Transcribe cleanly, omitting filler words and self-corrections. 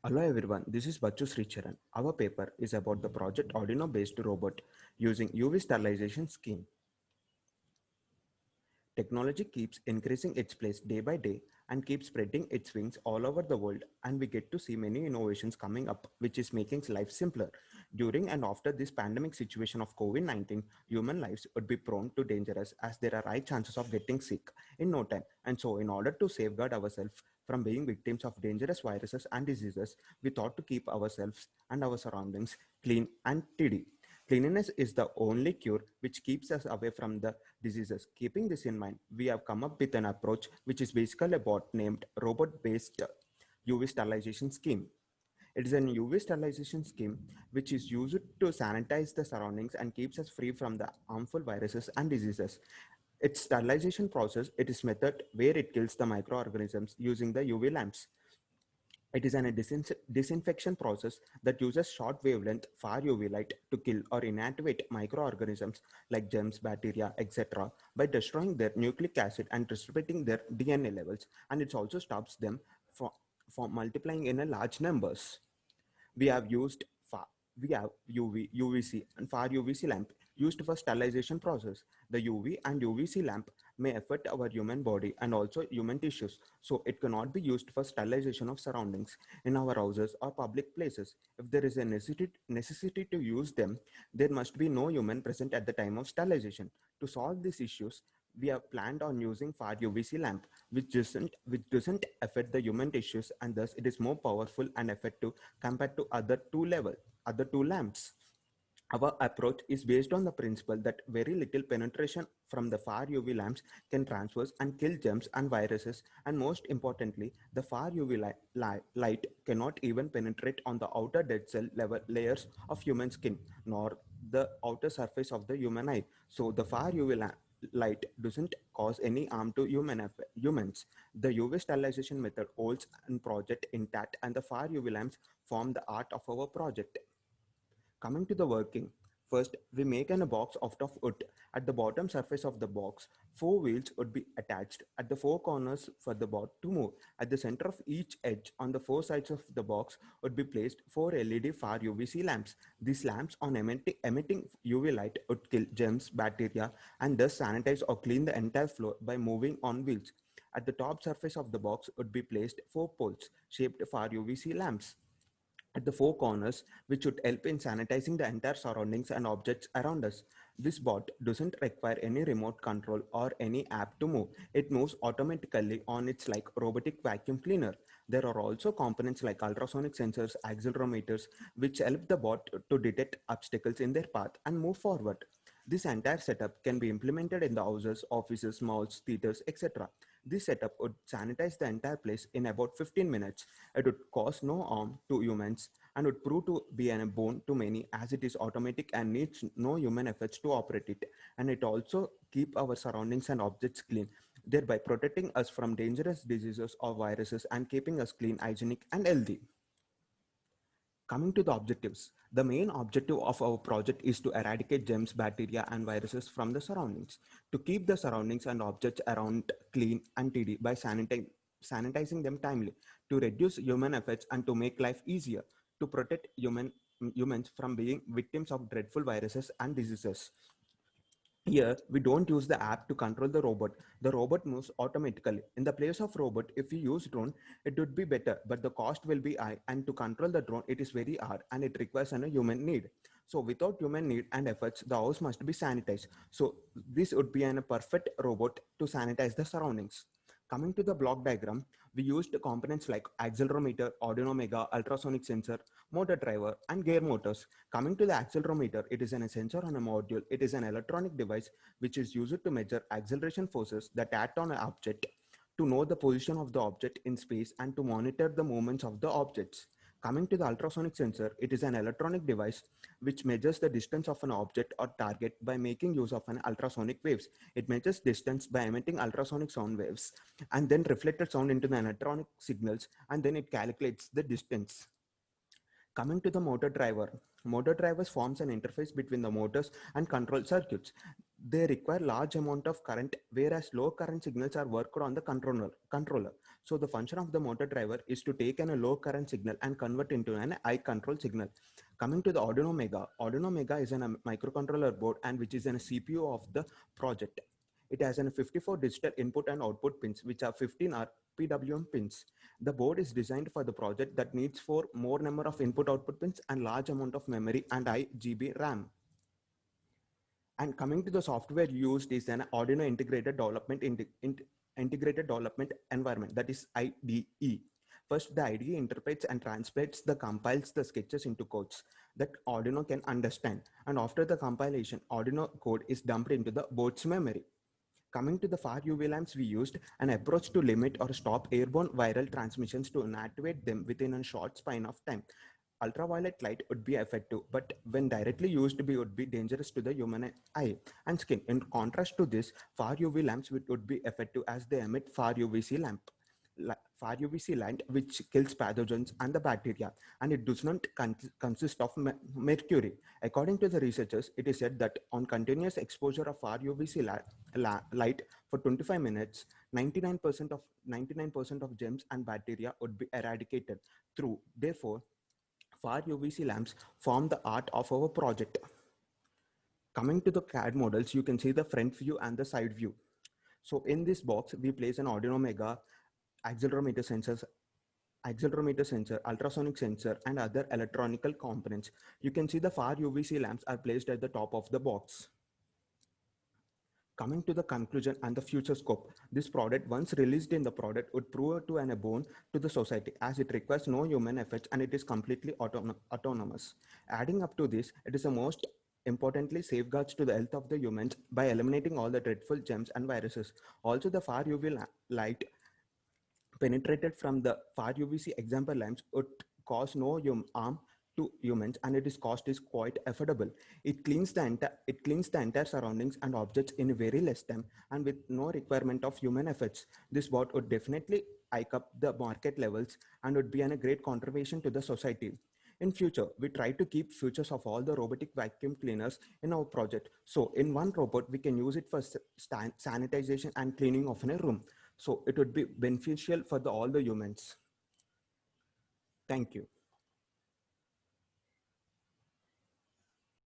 Hello everyone, this is Bachu Sricharan. Our paper is about the project Arduino based robot using UV sterilization scheme. Technology keeps increasing its place day by day and keeps spreading its wings all over the world, and we get to see many innovations coming up, which is making life simpler. During and after this pandemic situation of COVID-19, human lives would be prone to dangerous as there are high chances of getting sick in no time. And so, in order to safeguard ourselves from being victims of dangerous viruses and diseases, we thought to keep ourselves and our surroundings clean and tidy. Cleanliness is the only cure which keeps us away from the diseases. Keeping this in mind, we have come up with an approach which is basically a bot named robot-based UV sterilization scheme. It is an UV sterilization scheme which is used to sanitize the surroundings and keeps us free from the harmful viruses and diseases. Its sterilization process, it is method where it kills the microorganisms using the UV lamps. It is an disinfection process that uses short wavelength far UV light to kill or inactivate microorganisms like germs, bacteria, etc. by destroying their nucleic acid and restricting their DNA levels, and it also stops them from, from multiplying in a large numbers. We have used far, we have UV, UVC and far UVC lamp used for sterilization process. The UV and UVC lamp may affect our human body and also human tissues, so it cannot be used for sterilization of surroundings in our houses or public places. If there is a necessity to use them, there must be no human present at the time of sterilization. To solve these issues, we have planned on using far UVC lamp, which doesn't affect the human tissues, and thus it is more powerful and effective compared to other two lamps. Our approach is based on the principle that very little penetration from the far UV lamps can transverse and kill germs and viruses, and most importantly, the far UV light cannot even penetrate on the outer dead cell level layers of human skin, nor the outer surface of the human eye. So the far UV light doesn't cause any harm to humans. The UV sterilization method holds and project intact, and the far UV lamps form the art of our project. Coming to the working, first we make a box out of wood. At the bottom surface of the box, four wheels would be attached at the four corners for the bot to move. At the center of each edge on the four sides of the box would be placed four LED far UVC lamps. These lamps on emitting UV light would kill germs, bacteria, and thus sanitize or clean the entire floor by moving on wheels. At the top surface of the box would be placed four poles shaped far UVC lamps at the four corners, which would help in sanitizing the entire surroundings and objects around us. This bot doesn't require any remote control or any app to move. It moves automatically on its like robotic vacuum cleaner. There are also components like ultrasonic sensors, accelerometers, which help the bot to detect obstacles in their path and move forward. This entire setup can be implemented in the houses, offices, malls, theaters, etc. This setup would sanitize the entire place in about 15 minutes. It would cause no harm to humans and would prove to be a boon to many as it is automatic and needs no human efforts to operate it. And it also keep our surroundings and objects clean, thereby protecting us from dangerous diseases or viruses and keeping us clean, hygienic and healthy. Coming to the objectives, the main objective of our project is to eradicate germs, bacteria, and viruses from the surroundings, to keep the surroundings and objects around clean and tidy by sanitizing them timely, to reduce human efforts and to make life easier, to protect humans from being victims of dreadful viruses and diseases. Here, we don't use the app to control the robot. The robot moves automatically. In the place of robot, if we use drone, it would be better, but the cost will be high. And to control the drone, it is very hard and it requires a human need. So without human need and efforts, the house must be sanitized. So this would be a perfect robot to sanitize the surroundings. Coming to the block diagram, we used components like accelerometer, Arduino Mega, ultrasonic sensor, motor driver, and gear motors. Coming to the accelerometer, it is a sensor on a module. It is an electronic device which is used to measure acceleration forces that act on an object, to know the position of the object in space and to monitor the movements of the objects. Coming to the ultrasonic sensor, it is an electronic device which measures the distance of an object or target by making use of an ultrasonic waves. It measures distance by emitting ultrasonic sound waves and then reflected sound into the electronic signals, and then it calculates the distance. Coming to the motor drivers forms an interface between the motors and control circuits. They require large amount of current, whereas low current signals are worked on the controller. So the function of the motor driver is to take a low current signal and convert into an eye control signal. Coming to the Arduino Mega is a microcontroller board and which is a CPU of the project. It has 54 digital input and output pins, which are 15 PWM pins. The board is designed for the project that needs for more number of input output pins and large amount of memory and GB RAM. And coming to the software used is an Arduino integrated development environment, that is IDE. First, the IDE interprets and translates compiles the sketches into codes that Arduino can understand. And after the compilation, Arduino code is dumped into the board's memory. Coming to the far UV lamps, we used an approach to limit or stop airborne viral transmissions to inactivate them within a short span of time. Ultraviolet light would be effective, but when directly used, it would be dangerous to the human eye and skin. In contrast to this, far UV lamps would be effective as they emit far UVC light, which kills pathogens and the bacteria, and it does not consist of mercury. According to the researchers, it is said that on continuous exposure of far UVC light for 25 minutes, 99% of germs and bacteria would be eradicated. Therefore, far UVC lamps form the art of our project. Coming to the CAD models, you can see the front view and the side view. So in this box, we place an Arduino Mega, accelerometer sensor, ultrasonic sensor, and other electronic components. You can see the far UVC lamps are placed at the top of the box. Coming to the conclusion and the future scope, this product, once released in the product, would prove to a boon to the society as it requires no human effort and it is completely autonomous. Adding up to this, it is the most importantly safeguards to the health of the humans by eliminating all the dreadful germs and viruses. Also, the far UV light penetrated from the far UVC example lamps would cause no harm to humans, and its cost is quite affordable. It cleans the entire surroundings and objects in very less time and with no requirement of human efforts. This bot would definitely hike up the market levels and would be a great contribution to the society. In future, we try to keep features of all the robotic vacuum cleaners in our project. So in one robot, we can use it for sanitization and cleaning of a room. So it would be beneficial for all the humans. Thank you.